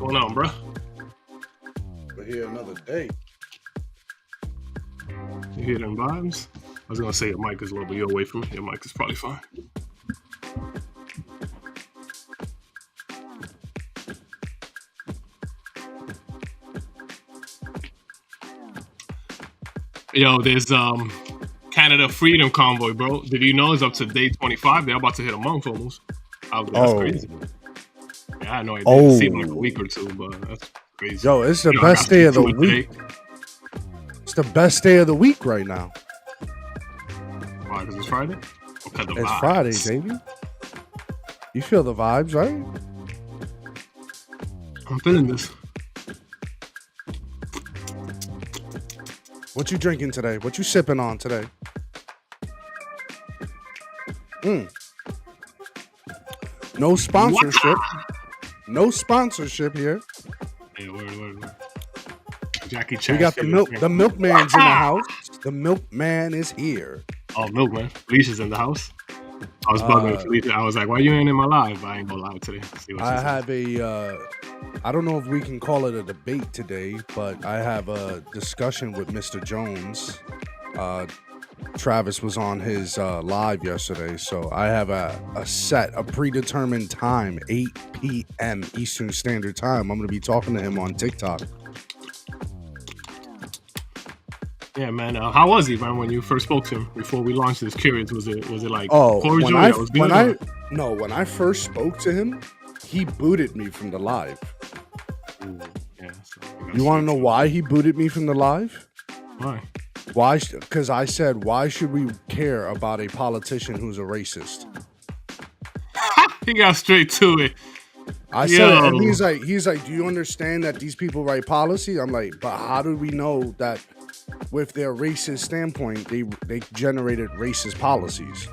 going on, bro? We're here another day. You hear them vibes? I was gonna say your mic is low, but you're away from it. Your mic is probably fine. Yo, there's Canada Freedom Convoy, bro. Did you know it's up to day 25? They're about to hit a month almost. That's crazy. Yeah, I had no idea. It seemed like a week or two, but that's crazy. Yo, it's the best day of the week. It's the best day of the week right now. Why? Because it's Friday? It's Friday, baby. You feel the vibes, right? I'm feeling this. What you drinking today? What you sipping on today? No sponsorship. No sponsorship here. Hey, word. Jackie Chan. We got the milk. The milkman's in the house. The milkman is here. Oh, milkman. Felicia's in the house. I was bugging Felicia. I was like, "Why you ain't in my live?" But I ain't gonna lie today. See what I have a. I don't know if we can call it a debate today, but I have a discussion with Mr. Jones. Travis was on his live yesterday, so I have a predetermined time, 8 p.m. Eastern Standard Time. I'm going to be talking to him on TikTok. Yeah, man. How was he, man? When you first spoke to him before we launched this curious, was it like cordial? When I first spoke to him, he booted me from the live. Yeah. So you want to know why he booted me from the live? Why? Why? Because I said, why should we care about a politician who's a racist? He got straight to it. I said, and he's like, do you understand that these people write policy? I'm like, but how do we know that with their racist standpoint, they generated racist policies?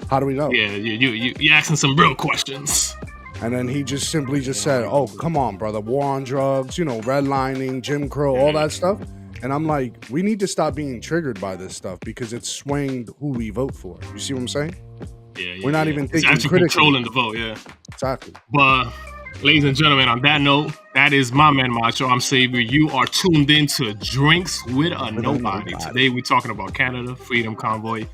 How do we know? Yeah, you asking some real questions. And then he just simply said, oh, come on, brother, war on drugs, redlining, Jim Crow, all that stuff. And I'm like, we need to stop being triggered by this stuff because it's swaying who we vote for. You see what I'm saying? Yeah. We're not even thinking it's actually critically. Controlling the vote, yeah. Exactly. But, ladies and gentlemen, on that note, that is my man Macho. I'm Savior. You are tuned in to Drinks with a Nobody. Today we're talking about Canada Freedom Convoy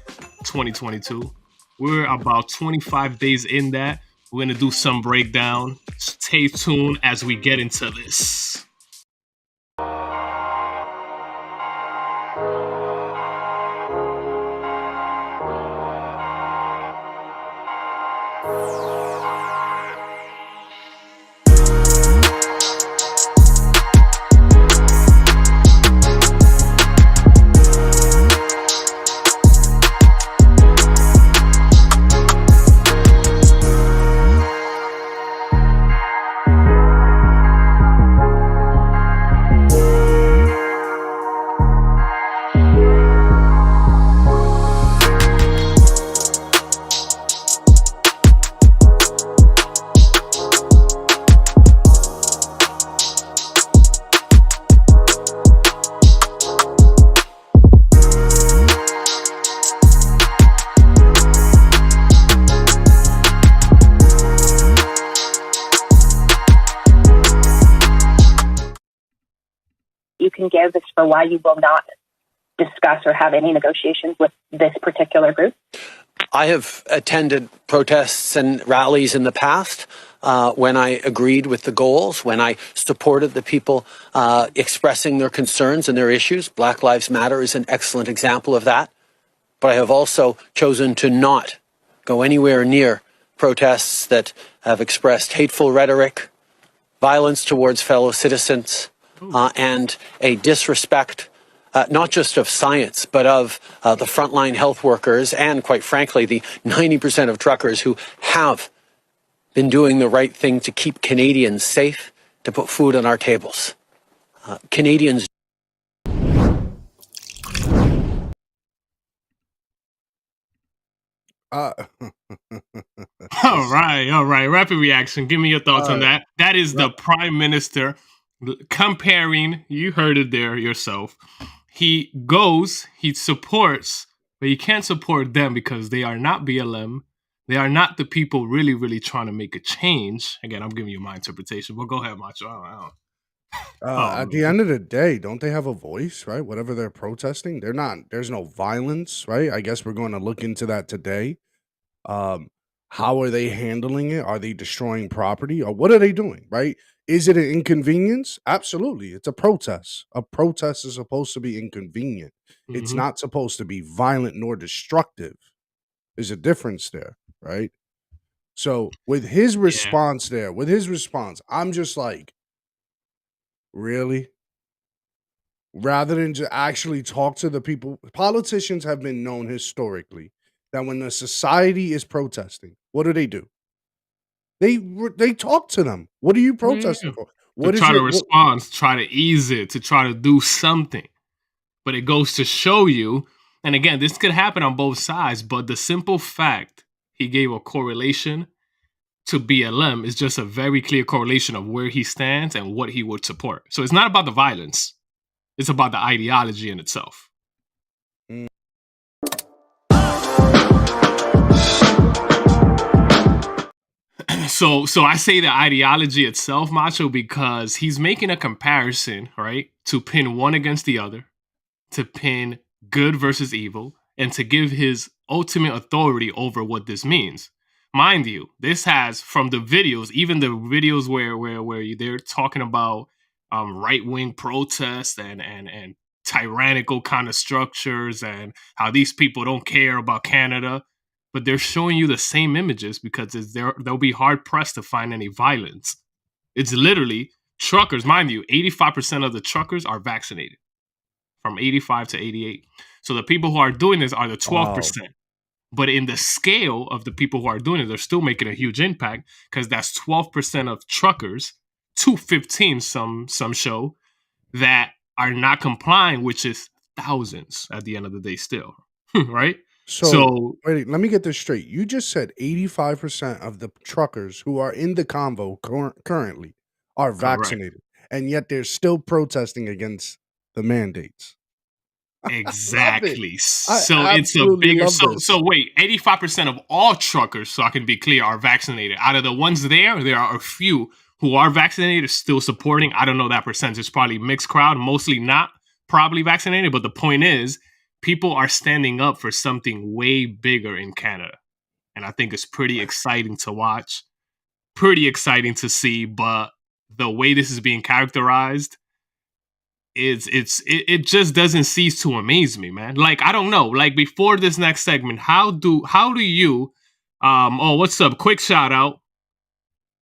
2022. We're about 25 days in that. We're going to do some breakdown. Stay tuned as we get into this. You can give as for why you will not discuss or have any negotiations with this particular group? I have attended protests and rallies in the past when I agreed with the goals, when I supported the people expressing their concerns and their issues. Black Lives Matter is an excellent example of that. But I have also chosen to not go anywhere near protests that have expressed hateful rhetoric, violence towards fellow citizens, and a disrespect, not just of science, but of the frontline health workers and, quite frankly, the 90% of truckers who have been doing the right thing to keep Canadians safe, to put food on our tables. Canadians. All right. Rapid reaction. Give me your thoughts on that. That is the Prime Minister comparing. You heard it there yourself. He supports, but you can't support them because they are not BLM. They are not the people really trying to make a change. Again, I'm giving you my interpretation, but go ahead, Macho. Oh At the man. end of the day, don't they have a voice, right? Whatever they're protesting, they're not. There's no violence, right? I guess we're going to look into that today. Um, how are they handling it? Are they destroying property, or what are they doing? Right? Is it an inconvenience? Absolutely, it's a protest. A protest is supposed to be inconvenient. It's Mm-hmm. not supposed to be violent nor destructive. There's a difference there, right? So with his Yeah. response there, I'm just like, really? Rather than just actually talk to the people, politicians have been known historically that when the society is protesting, what do? They talk to them. What are you Yeah. protesting for? To What is try to your what? respond, to try to ease it, to try to do something. But it goes to show you, and again, this could happen on both sides, but the simple fact he gave a correlation to BLM is just a very clear correlation of where he stands and what he would support. So it's not about the violence, it's about the ideology in itself. Mm. So I say the ideology itself, Macho, because he's making a comparison, right? To pin one against the other, to pin good versus evil, and to give his ultimate authority over what this means. Mind you, this has, from the videos, even the videos where they're talking about right wing protests and tyrannical kind of structures and how these people don't care about Canada, but they're showing you the same images because they'll be hard pressed to find any violence. It's literally truckers, mind you, 85% of the truckers are vaccinated from 85 to 88. So the people who are doing this are the 12%. Wow. But in the scale of the people who are doing it, they're still making a huge impact because that's 12% of truckers, 215 some show, that are not complying, which is thousands at the end of the day still, right? So So wait, let me get this straight. You just said 85% of the truckers who are in the convo currently are correct. vaccinated, and yet they're still protesting against the mandates. Love it. Exactly. I So it's a absolutely bigger love this. so wait, 85% of all truckers, so I can be clear, are vaccinated. Out of the ones there are a few who are vaccinated still supporting. I don't know that percentage. It's probably mixed crowd, mostly not probably vaccinated, but the point is people are standing up for something way bigger in Canada. And I think it's pretty exciting to watch, pretty exciting to see, but the way this is being characterized, it just doesn't cease to amaze me, man. Like, I don't know. Like, before this next segment, how do you oh, what's up? Quick shout out.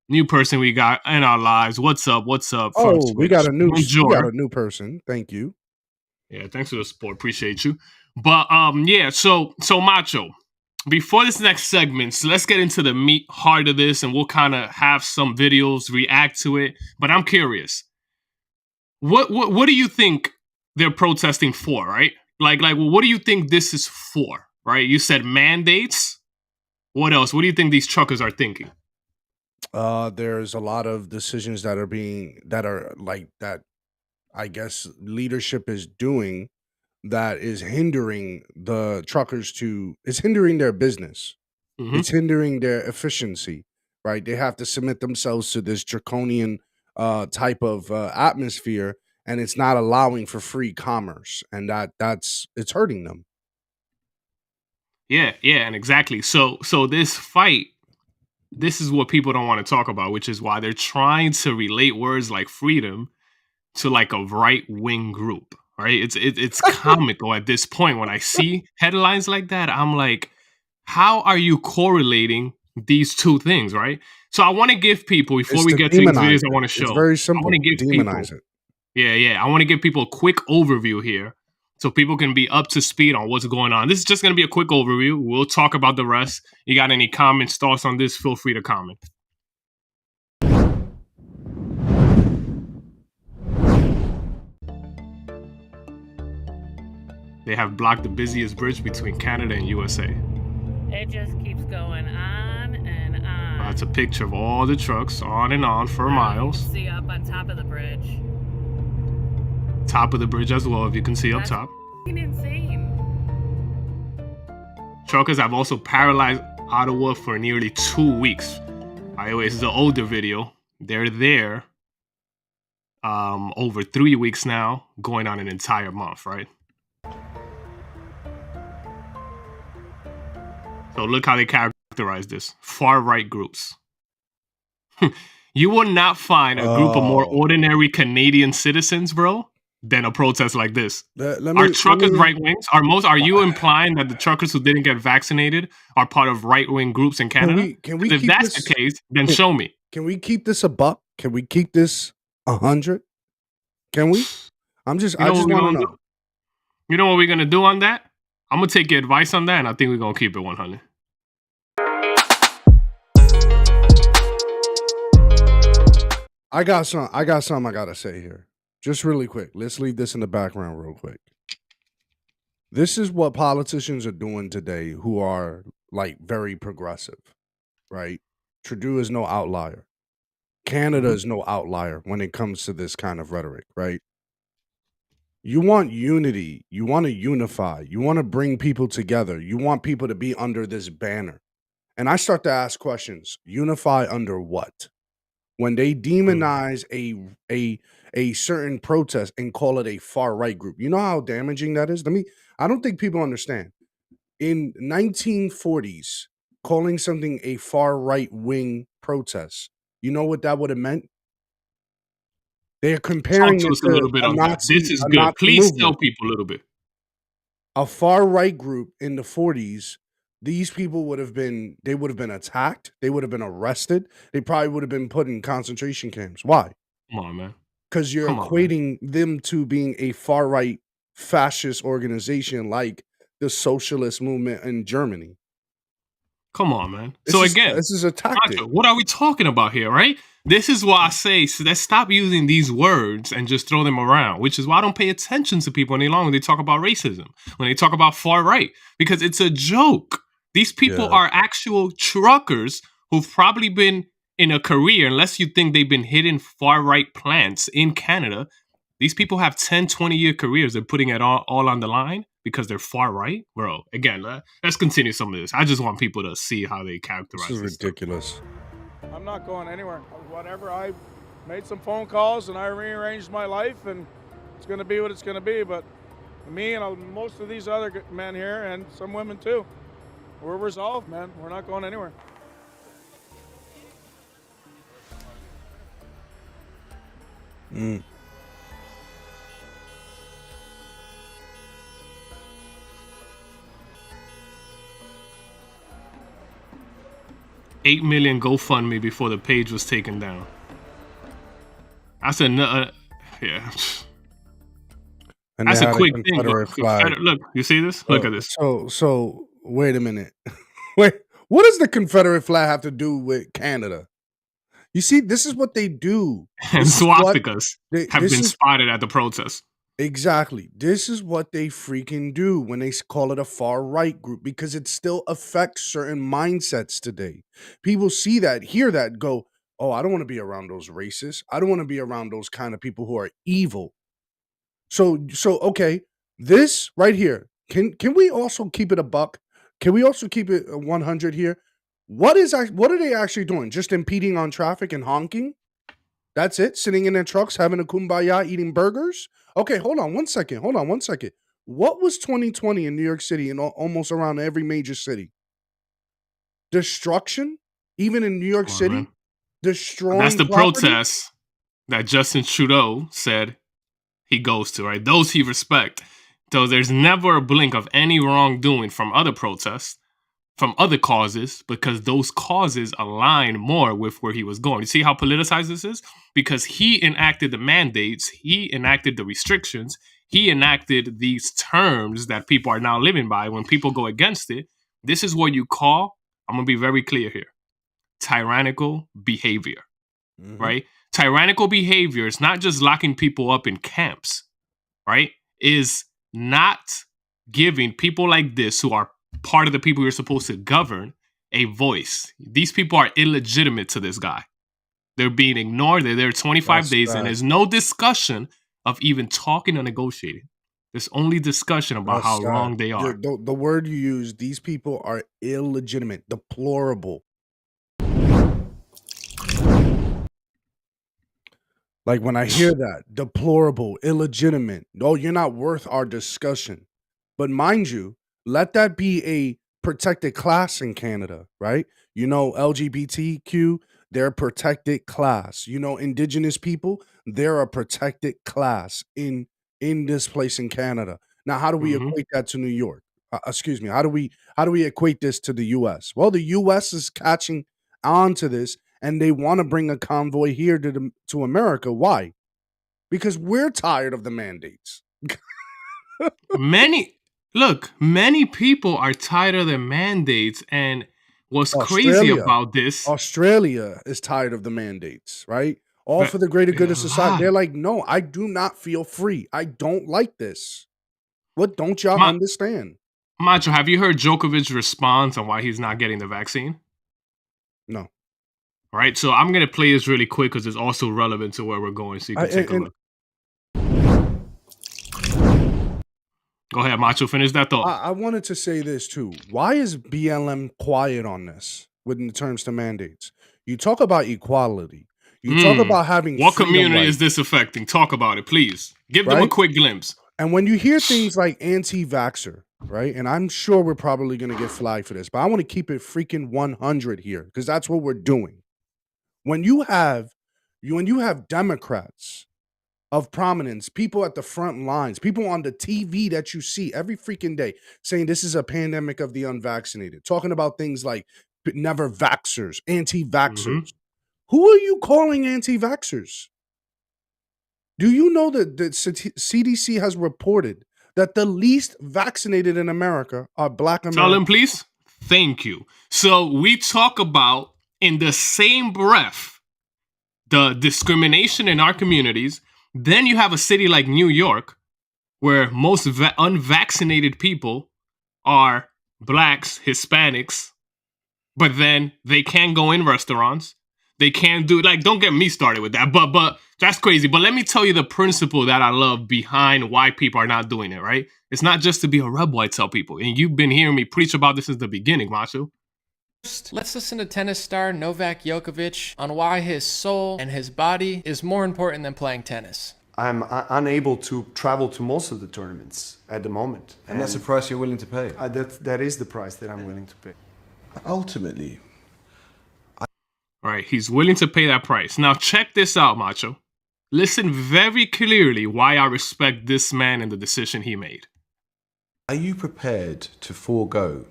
New person we got in our lives. What's up? What's up from Oh, Twitch? we got Bonjour. a new person. Thank you. Yeah, thanks for the support. Appreciate you. But yeah, so Macho, before this next segment, so let's get into the meat heart of this and we'll kind of have some videos react to it. But I'm curious. What do you think they're protesting for, right? Like what do you think this is for, right? You said mandates. What else? What do you think these truckers are thinking? There's a lot of decisions that are like that. I guess leadership is doing that is hindering the truckers to. It's hindering their business. Mm-hmm. It's hindering their efficiency. Right? They have to submit themselves to this draconian type of atmosphere, and it's not allowing for free commerce, and that's it's hurting them. Yeah, and exactly. So this fight, this is what people don't want to talk about, which is why they're trying to relate words like freedom to like a right wing group. Right? It's comical at this point when I see headlines like that. I'm like, how are you correlating these two things? Right? So I want to give people, before It's we to get to these demonize videos, I it. want to It's show. very I want to simple. give people. Demonize it. Yeah. I want to give people a quick overview here so people can be up to speed on what's going on. This is just going to be a quick overview. We'll talk about the rest. You got any comments, thoughts on this? Feel free to comment. They have blocked the busiest bridge between Canada and USA. It just keeps going on and on. That's a picture of all the trucks on and on for You miles. can see up on top of the bridge. Top of the bridge as well, if you can see up That's top. insane. Truckers have also paralyzed Ottawa for nearly 2 weeks. By the way, this is an older video. They're there over 3 weeks now, going on an entire month, right? So look how they characterize this. Far-right groups. You will not find a group of more ordinary Canadian citizens, bro, than a protest like this. Are truckers right-wings? Are you implying that the truckers who didn't get vaccinated are part of right-wing groups in Canada? If that's the case, then show me. Can we keep this a buck? Can we keep this 100? Can we? I just want to know. You know what we're gonna do on that? I'm gonna take your advice on that, and I think we're gonna keep it 100. I got something I gotta say here. Just really quick. Let's leave this in the background real quick. This is what politicians are doing today who are like very progressive, right? Trudeau is no outlier. Canada is no outlier when it comes to this kind of rhetoric, right? You want unity. You want to unify. You want to bring people together. You want people to be under this banner. And I start to ask questions. Unify under what? When they demonize a certain protest and call it a far-right group. You know how damaging that is? I don't think people understand. In 1940s, calling something a far-right wing protest, you know what that would have meant? They're comparing Talk to us a little bit on that. This is good. Please tell people a little bit. A far-right group in the 40s, these people would have been attacked. They would have been arrested. They probably would have been put in concentration camps. Why? Come on, man. Because you're equating them to being a far-right fascist organization like the socialist movement in Germany. Come on, man. This is a tactic. What are we talking about here, right? This is why I say, let's stop using these words and just throw them around, which is why I don't pay attention to people any longer when they talk about racism, when they talk about far right, because it's a joke. These people are actual truckers who've probably been in a career, unless you think they've been hitting far-right plants in Canada. These people have 10, 20-year careers. They're putting it all on the line because they're far-right. Bro, again, let's continue some of this. I just want people to see how they characterize this. This is ridiculous. Stuff. I'm not going anywhere. Whatever, I made some phone calls and I rearranged my life, and it's going to be what it's going to be. But me and most of these other men here, and some women too, we're resolved, man. We're not going anywhere. Mm. $8 million GoFundMe before the page was taken down. That's another, yeah. And that's a quick thing. Look, you see this? Look at this. So wait a minute. Wait, what does the Confederate flag have to do with Canada? You see, this is what they do. And swastikas have been spotted at the protest. Exactly. This is what they freaking do when they call it a far-right group, because it still affects certain mindsets today. People see that, hear that, go, oh, I don't want to be around those racists. I don't want to be around those kind of people who are evil. So okay, this right here, can we also keep it a buck? Can we also keep it 100 here? What are they actually doing? Just impeding on traffic and honking? That's it? Sitting in their trucks, having a kumbaya, eating burgers? Okay, hold on one second. What was 2020 in New York City and almost around every major city? Destruction? Even in New York City? Man. Destroying That's the property? protest that Justin Trudeau said he goes to, right? Those he respect. So there's never a blink of any wrongdoing from other protests, from other causes, because those causes align more with where he was going. You see how politicized this is? Because he enacted the mandates, he enacted the restrictions, he enacted these terms that people are now living by. When people go against it, this is what you call, I'm going to be very clear here, tyrannical behavior, right? Tyrannical behavior is not just locking people up in camps, right? Is not giving people like this, who are part of the people you're supposed to govern, a voice. These people are illegitimate to this guy. They're being ignored. They're there 25 days, and there's no discussion of even talking or negotiating. There's only discussion about how That's wrong they are. the word you use, these people are illegitimate, deplorable. Like when I hear that, deplorable, illegitimate, oh, you're not worth our discussion. But mind you, let that be a protected class in Canada, right? You know, LGBTQ, they're a protected class. You know, indigenous people, they're a protected class in this place in Canada. Now, how do we Mhm. equate that to New York? Excuse me. How do we equate this to the U.S.? Well, the U.S. is catching on to this, and they want to bring a convoy here to America. Why? Because we're tired of the mandates. Many people are tired of the mandates, and what's crazy Australia. about this, Australia is tired of the mandates, right? All but for the greater good a of society. They're lot. like, no, I do not feel free. I don't like this. What don't y'all Ma- understand? Macho, have you heard Djokovic's response on why he's not getting the vaccine? No. All right, so I'm gonna play this really quick because it's also relevant to where we're going, so you I, can take a and look. Go ahead, Macho. Finish that thought. I wanted to say this too. Why is BLM quiet on this when it terms to mandates? You talk about equality. You talk about having What freedom community is rights, this affecting? Talk about it, please. Give them a right? quick glimpse. And when you hear things like anti-vaxxer, right? And I'm sure we're probably going to get flagged for this, but I want to keep it freaking 100 here because that's what we're doing. When you have Democrats of prominence, people at the front lines, people on the TV that you see every freaking day saying this is a pandemic of the unvaccinated, talking about things like never vaxxers, Mhm. anti-vaxxers. Who are you calling anti-vaxxers? Do you know that the CDC has reported that the least vaccinated in America are Black Tell him, Americans? please. Thank you. So we talk about in the same breath the discrimination in our communities. Then you have a city like New York where most unvaccinated people are blacks, Hispanics, but then they can't go in restaurants. They can't do, like, don't get me started with that, but that's crazy. But let me tell you the principle that I love behind why people are not doing it, right? It's not just to be a rebel, I tell people. And you've been hearing me preach about this since the beginning, Macho. Let's listen to tennis star Novak Djokovic on why his soul and his body is more important than playing tennis. I'm unable to travel to most of the tournaments at the moment. And that's the price you're willing to pay? That is the price that I'm willing to pay. Ultimately. All right, he's willing to pay that price. Now, check this out, Macho. Listen very clearly why I respect this man and the decision he made. Are you prepared to forego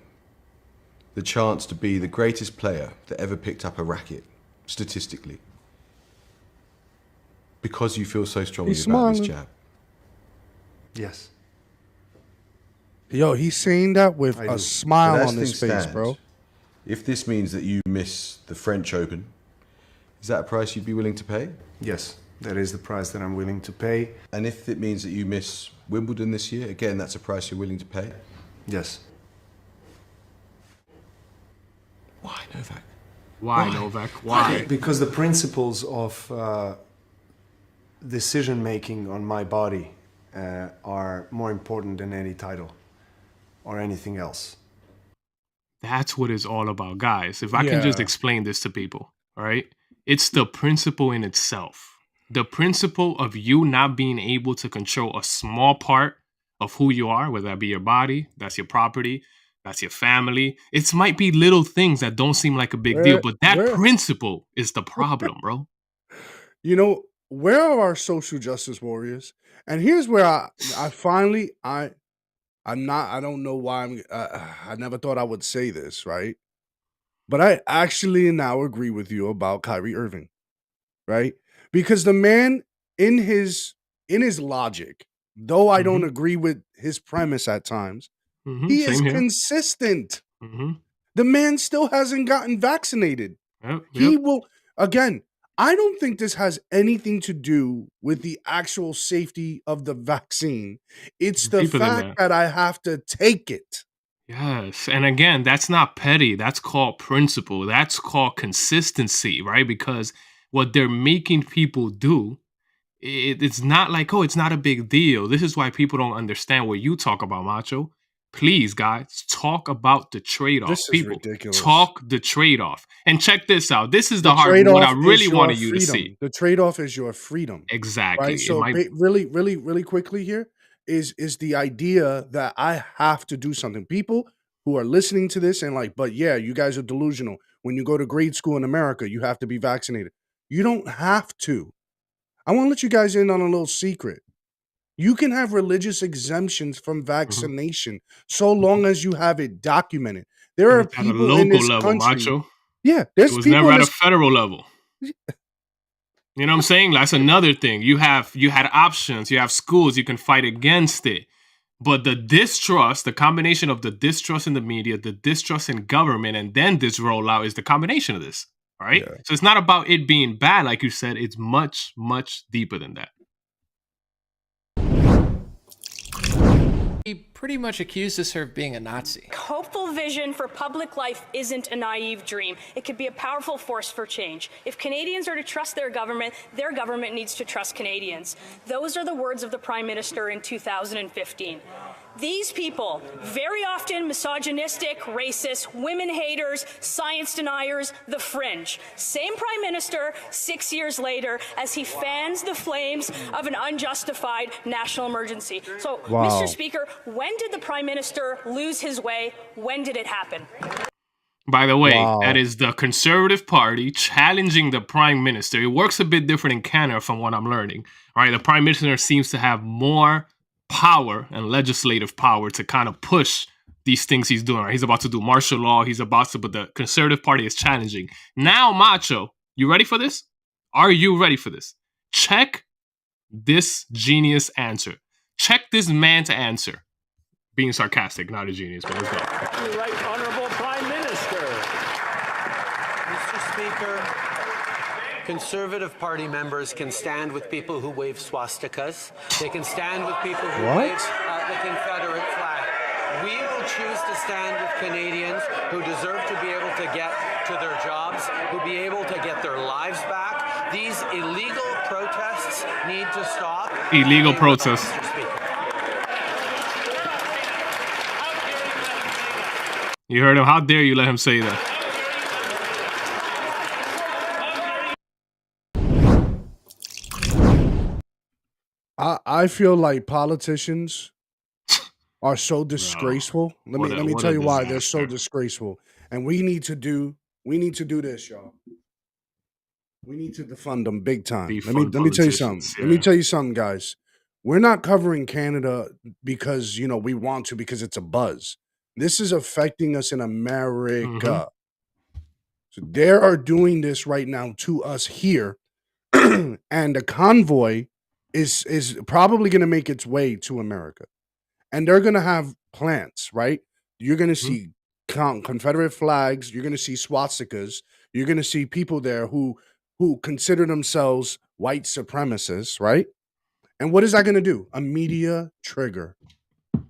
the chance to be the greatest player that ever picked up a racket, statistically? Because you feel so strongly about this jab? Yes. Yo, he's saying that with a smile But as on his things face, stand, bro. If this means that you miss the French Open, is that a price you'd be willing to pay? Yes, that is the price that I'm willing to pay. And if it means that you miss Wimbledon this year, again, that's a price you're willing to pay? Yes. Why, Novak? Why, Novak? Why? Because the principles of decision making on my body are more important than any title or anything else. That's what it's all about, guys. If I can just explain this to people, all right? It's the principle in itself. The principle of you not being able to control a small part of who you are, whether that be your body, that's your property, that's your family. It might be little things that don't seem like a big deal, but that principle is the problem, bro. You know, where are our social justice warriors? And here's where I don't know why I never thought I would say this, right? But I actually now agree with you about Kyrie Irving, right? Because the man in his logic, though I don't agree with his premise at times, he is consistent. The man still hasn't gotten vaccinated. He will, again, I don't think this has anything to do with the actual safety of the vaccine. It's the fact that I have to take it. Yes. And again, that's not petty. That's called principle. That's called consistency, right? Because what they're making people do It's not like, oh, it's not a big deal. This is why people don't understand what you talk about, Macho. Please, guys, talk about the trade-off. This is People, ridiculous. talk the trade-off. And check this out. This is The what I trade-off really is your wanted you to see. freedom. The trade-off is your freedom. Exactly. Right. So really quickly here is the idea that I have to do something. People who are listening to this and like, but yeah, you guys are delusional. When you go to grade school in America, you have to be vaccinated. You don't have to. I want to let you guys in on a little secret. You can have religious exemptions from vaccination so long as you have it documented. There And are it's at a people in local this level, country. Macho. Yeah, It there's was people never in at a this. federal level. You know what I'm saying? That's another thing. You had options. You have schools. You can fight against it. But the distrust, the combination of the distrust in the media, the distrust in government, and then this rollout is the combination of this. All right. Yeah. So it's not about it being bad, like you said. It's much, much deeper than that. He pretty much accuses her of being a Nazi. Hopeful vision for public life isn't a naive dream. It could be a powerful force for change. If Canadians are to trust their government needs to trust Canadians. Those are the words of the Prime Minister in 2015. These people, very often misogynistic, racist, women haters, science deniers, the fringe. Same Prime Minister 6 years later as he fans the flames of an unjustified national emergency. So, Wow. Mr. Speaker, when did the Prime Minister lose his way? When did it happen? By the way, Wow. that is the Conservative Party challenging the Prime Minister. It works a bit different in Canada from what I'm learning. All right, the Prime Minister seems to have more power and legislative power to kind of push these things he's doing. Right? He's about to do martial law. But the Conservative Party is challenging. Now, Macho, you ready for this? Are you ready for this? Check this genius answer. Check this man to answer. Being sarcastic, not a genius, but let's go. Right, Honorable Prime Minister. Mr. Speaker, Conservative Party members can stand with people who wave swastikas. They can stand with people who wave the Confederate flag. We will choose to stand with Canadians who deserve to be able to get to their jobs, who be able to get their lives back. These illegal protests need to stop. Illegal protests. Mr. Speaker. You heard him. How dare you let him say that? I feel like politicians are so disgraceful. Let me tell you why they're so disgraceful. And we need to do this, y'all. We need to defund them big time. Let me tell you something. Yeah. Let me tell you something, guys. We're not covering Canada because we want to, because it's a buzz. This is affecting us in America. So they are doing this right now to us here. And the convoy is probably going to make its way to America. And they're going to have plants, right? You're going to see Confederate flags. You're going to see swastikas. You're going to see people there who consider themselves white supremacists, right? And what is that going to do? A media trigger.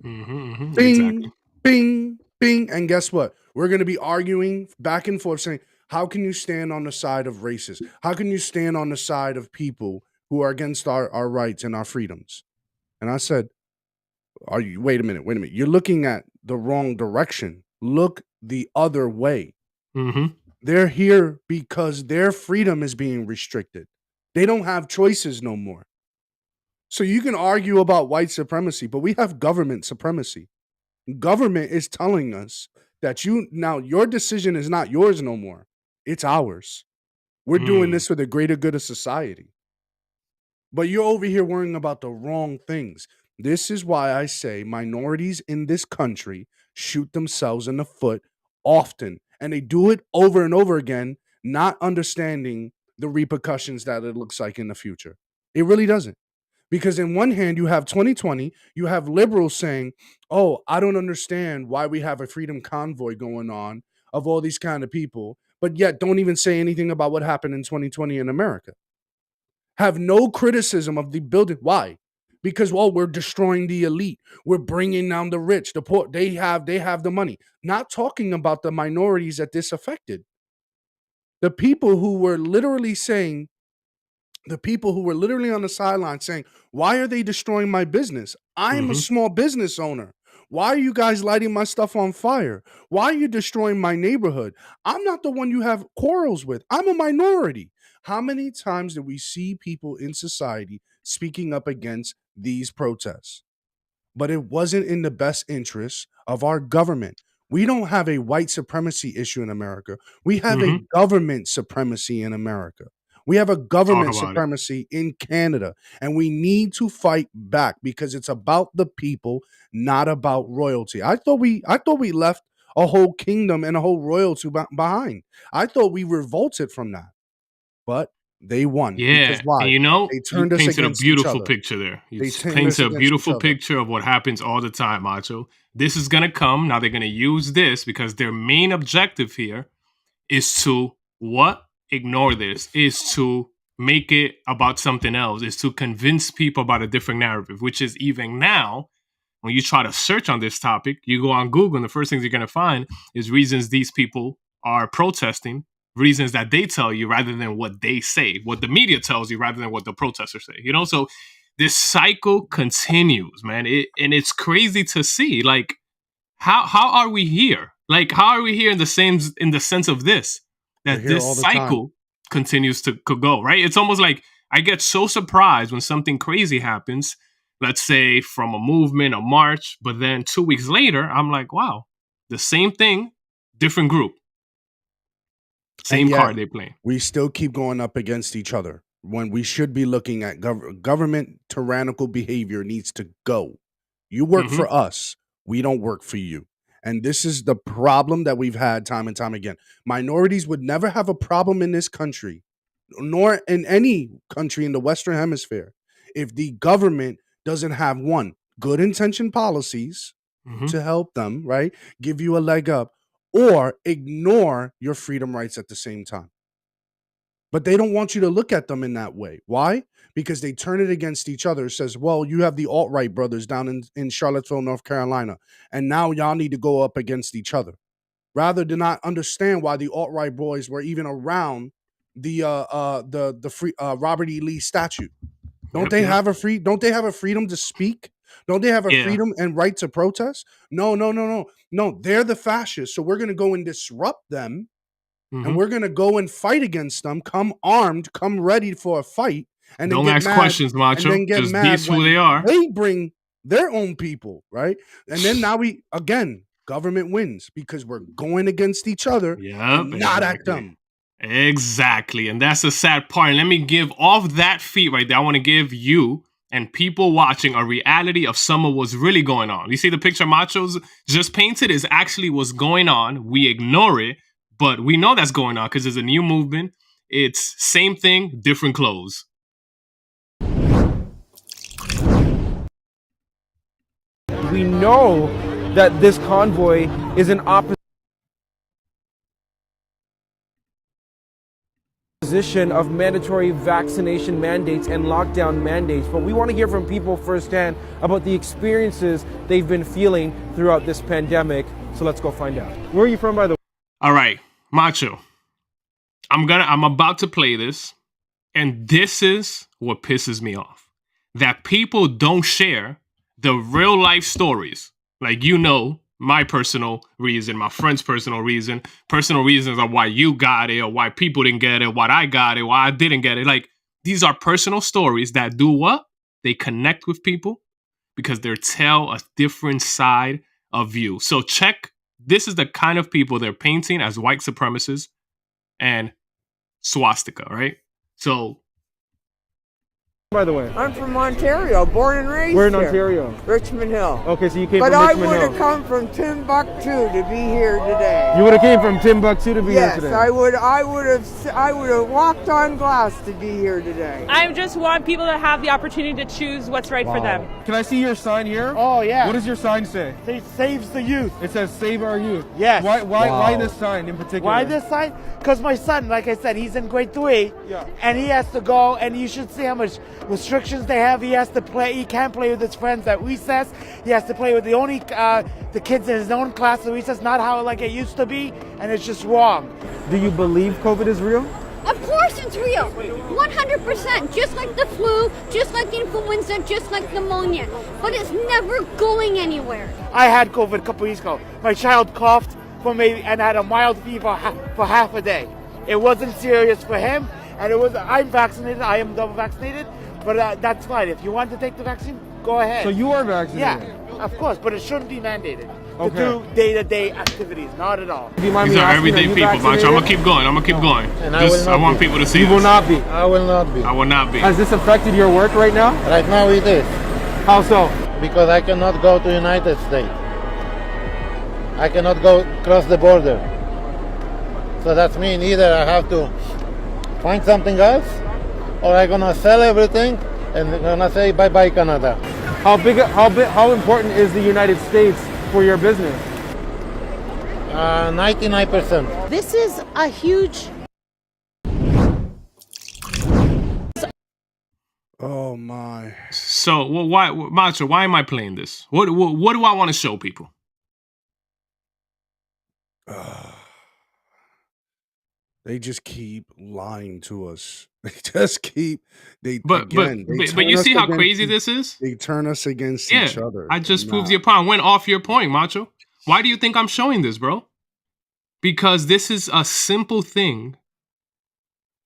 Bing, Exactly. bing, bing. And guess what? We're going to be arguing back and forth saying, how can you stand on the side of racists? How can you stand on the side of people who are against our rights and our freedoms? And I said, wait a minute. You're looking at the wrong direction. Look the other way. They're here because their freedom is being restricted. They don't have choices no more. So you can argue about white supremacy, but we have government supremacy. Government is telling us that your decision is not yours no more. It's ours. We're doing this for the greater good of society. But you're over here worrying about the wrong things. This is why I say minorities in this country shoot themselves in the foot often. And they do it over and over again, not understanding the repercussions that it looks like in the future. It really doesn't. Because in one hand, you have 2020, you have liberals saying, oh, I don't understand why we have a freedom convoy going on of all these kind of people, but yet don't even say anything about what happened in 2020 in America. Have no criticism of the building. Why? Because, we're destroying the elite. We're bringing down the rich, the poor. They have the money. Not talking about the minorities that this affected. The people who were literally saying, The people who were literally on the sideline saying, why are they destroying my business? I'm a small business owner. Why are you guys lighting my stuff on fire? Why are you destroying my neighborhood? I'm not the one you have quarrels with. I'm a minority. How many times do we see people in society speaking up against these protests? But it wasn't in the best interest of our government. We don't have a white supremacy issue in America. We have a government supremacy in America. We have a government supremacy in Canada, and we need to fight back because it's about the people, not about royalty. I thought we left a whole kingdom and a whole royalty behind. I thought we revolted from that, but they won. Yeah, Because why? and you know, They you turned us painted a against each beautiful other. picture there. You They turned us painted a against each beautiful other. picture of what happens all the time, Macho. This is gonna come. Now they're gonna use this because their main objective here is to what? Ignore this. Is to make it about something else. Is to convince people about a different narrative, which is even now, when you try to search on this topic, you go on Google and the first things you're gonna find is reasons these people are protesting, reasons that they tell you rather than what they say, what the media tells you rather than what the protesters say. You know, so this cycle continues, man. And it's crazy to see. Like, how are we here? Like, how are we here in the sense of this? That this cycle continues to go, right? It's almost like I get so surprised when something crazy happens, let's say from a movement, a march, but then 2 weeks later, I'm like, wow, the same thing, different group. Same card they play. We still keep going up against each other when we should be looking at government tyrannical behavior needs to go. You work for us. We don't work for you. And this is the problem that we've had time and time again. Minorities would never have a problem in this country, nor in any country in the Western Hemisphere, if the government doesn't have one, good intention policies to help them, right? Give you a leg up, or ignore your freedom rights at the same time. But they don't want you to look at them in that way. Why? Because they turn it against each other. It says, well, you have the alt-right brothers down in Charlottesville, North Carolina, and now y'all need to go up against each other. Rather than not understand why the alt-right boys were even around the free Robert E. Lee statue. Don't they have a freedom to speak? Don't they have a freedom and right to protest? No. They're the fascists. So we're going to go and disrupt them. And we're going to go and fight against them, come armed, come ready for a fight. And don't ask questions, Macho. And then get just mad be who they are. They bring their own people, right? And then now government wins because we're going against each other, not at them. Exactly. And that's the sad part. And let me give off that feat right there. I want to give you and people watching a reality of some of what's really going on. You see the picture Macho's just painted is actually what's going on. We ignore it, but we know that's going on because there's a new movement. It's same thing, different clothes. We know that this convoy is an opposition of mandatory vaccination mandates and lockdown mandates, but we want to hear from people firsthand about the experiences they've been feeling throughout this pandemic. So let's go find out. Where are you from, by the way? All right, Macho. I'm about to play this, and this is what pisses me off. That people don't share the real life stories. Like, you know, my personal reason, my friend's personal reasons of why you got it or why people didn't get it, why I got it, why I didn't get it. Like, these are personal stories that do what? They connect with people because they tell a different side of you. So check, this is the kind of people they're painting as white supremacists and swastika, right? So, by the way, I'm from Ontario, born and raised Where in here. Ontario? Richmond Hill. Okay, so you came but from I Richmond would Hill. have come from Timbuktu to be here today. You would have came from Timbuktu to be here today? Yes, I would have walked on glass to be here today. I just want people to have the opportunity to choose what's right for them. Can I see your sign here? Oh, yeah. What does your sign say? It saves the youth. It says save our youth. Yes. Why this sign in particular? Why this sign? Because my son, like I said, he's in grade 3, and he has to go, and you should see how much restrictions they have. He has to play. He can't play with his friends at recess. He has to play with the kids in his own class at recess, not how like it used to be, and it's just wrong. Do you believe COVID is real? Of course vaccination's real. 100%. Just like the flu, just like influenza, just like pneumonia. But it's never going anywhere. I had COVID a couple weeks ago. My child coughed for maybe and had a mild fever for half a day. It wasn't serious for him, and I'm vaccinated. I am double vaccinated, but that's fine. If you want to take the vaccine, go ahead. So you are vaccinated? Yeah, of course, but it shouldn't be mandated Okay. to do day-to-day activities. Not at all. Do you mind These me are asking, everyday you people, Macho. I'm vaccinated? gonna keep going. And I want people to see You will this. not be. I will not be. I will not be. Has this affected your work right now? Right now it is. How so? Because I cannot go to United States. I cannot go cross the border. So that's mean either I have to find something else, or I'm gonna sell everything and gonna say bye-bye Canada. How important is the United States for your business? 99%. This is a huge. Oh my. So, well, why, Macho? Why am I playing this? What do I want to show people? They just keep lying to us. They just keep But you see how crazy this is? They turn us against each other. I just proved your point. Went off your point, Macho. Why do you think I'm showing this, bro? Because this is a simple thing.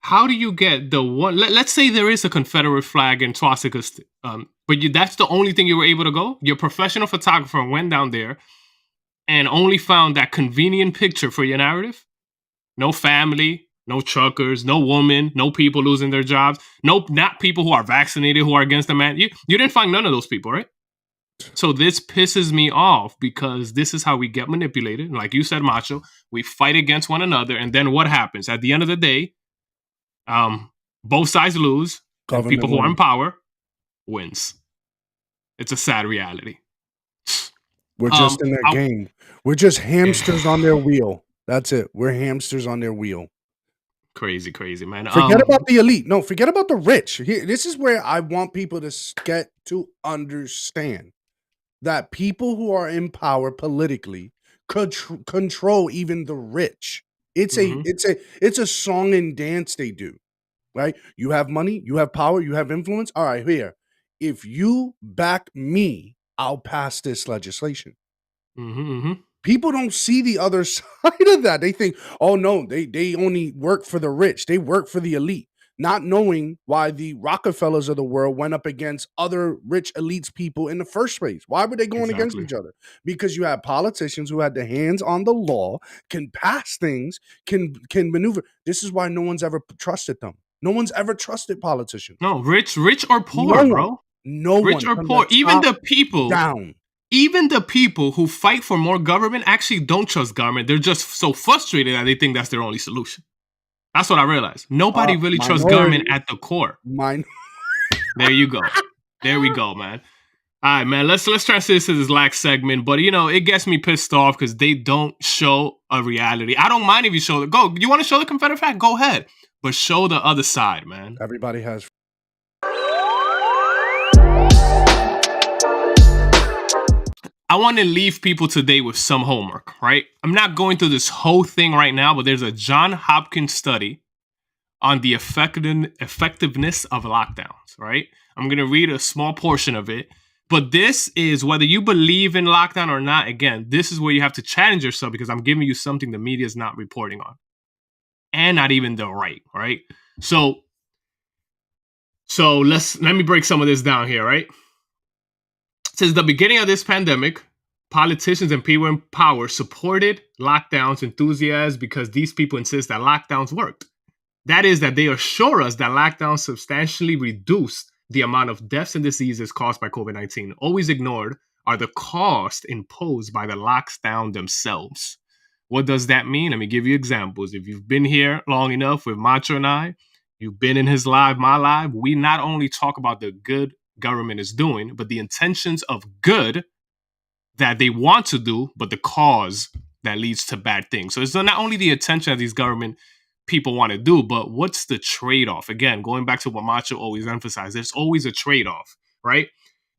How do you get the one? Let's say there is a Confederate flag and swastikas, but that's the only thing you were able to go. Your professional photographer went down there and only found that convenient picture for your narrative. No family, no truckers, no woman, no people losing their jobs, not people who are vaccinated, who are against the man. You didn't find none of those people, right? So this pisses me off because this is how we get manipulated. Like you said, Macho, we fight against one another, and then what happens? At the end of the day, both sides lose, and people who are in power wins. It's a sad reality. We're just in their game. We're just hamsters on their wheel. That's it. We're hamsters on their wheel. Crazy, man. Forget about the elite. No, forget about the rich. This is where I want people to get to understand that people who are in power politically could control even the rich. It's a song and dance they do, right? You have money, you have power, you have influence. All right, here. If you back me, I'll pass this legislation. People don't see the other side of that. They think, oh no, they only work for the rich. They work for the elite, not knowing why the Rockefellers of the world went up against other rich elites people in the first place. Why were they going against each other? Because you have politicians who had their hands on the law, can pass things, can maneuver. This is why no one's ever trusted them. No one's ever trusted politicians. No, rich or poor, bro. No rich one or poor. Even the people down. Even the people who fight for more government actually don't trust government. They're just so frustrated that they think that's their only solution. That's what I realized. Nobody really trusts government at the core. There you go. There we go, man. All right, man. Let's transition to this last segment. But, it gets me pissed off because they don't show a reality. I don't mind if you show it. Go. You want to show the Confederate flag? Go ahead. But show the other side, man. Everybody has... I want to leave people today with some homework, right? I'm not going through this whole thing right now, but there's a John Hopkins study on the effectiveness of lockdowns, right? I'm going to read a small portion of it, but this is whether you believe in lockdown or not. Again, this is where you have to challenge yourself because I'm giving you something the media is not reporting on and not even the right? So let me break some of this down here, right? Since the beginning of this pandemic, politicians and people in power supported lockdowns enthusiasts because these people insist that lockdowns worked. That is that they assure us that lockdowns substantially reduced the amount of deaths and diseases caused by COVID-19. Always ignored are the costs imposed by the lockdown themselves. What does that mean? Let me give you examples. If you've been here long enough with Macho and I, you've been in his live, my live, we not only talk about the good government is doing, but the intentions of good that they want to do, but the cause that leads to bad things. So it's not only the intention that these government people want to do, but what's the trade-off? Again, going back to what Macho always emphasized, there's always a trade-off, right?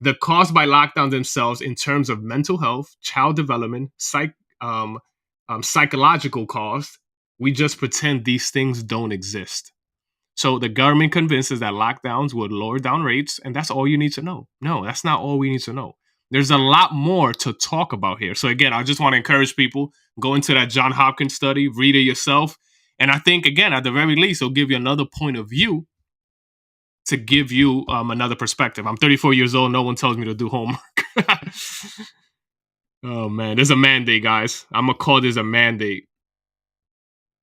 The cost by lockdown themselves in terms of mental health, child development, psychological cost, we just pretend these things don't exist. So the government convinces that lockdowns would lower down rates, and that's all you need to know. No, that's not all we need to know. There's a lot more to talk about here. So again, I just want to encourage people, go into that John Hopkins study, read it yourself. And I think, again, at the very least, it'll give you another point of view to give you another perspective. I'm 34 years old. No one tells me to do homework. Oh, man. There's a mandate, guys. I'm going to call this a mandate.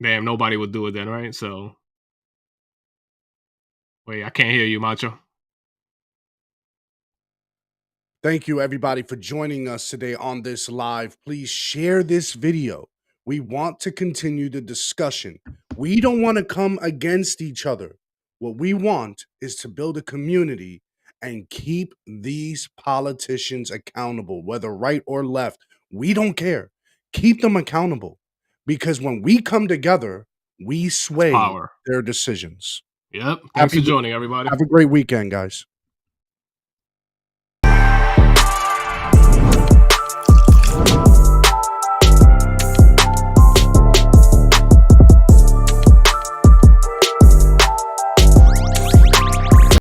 Damn, nobody would do it then, right? So, wait, I can't hear you, Macho. Thank you, everybody, for joining us today on this live. Please share this video. We want to continue the discussion. We don't want to come against each other. What we want is to build a community and keep these politicians accountable, whether right or left. We don't care. Keep them accountable, because when we come together, we sway their decisions. Yep. Thanks for joining, everybody. Have a great weekend, guys.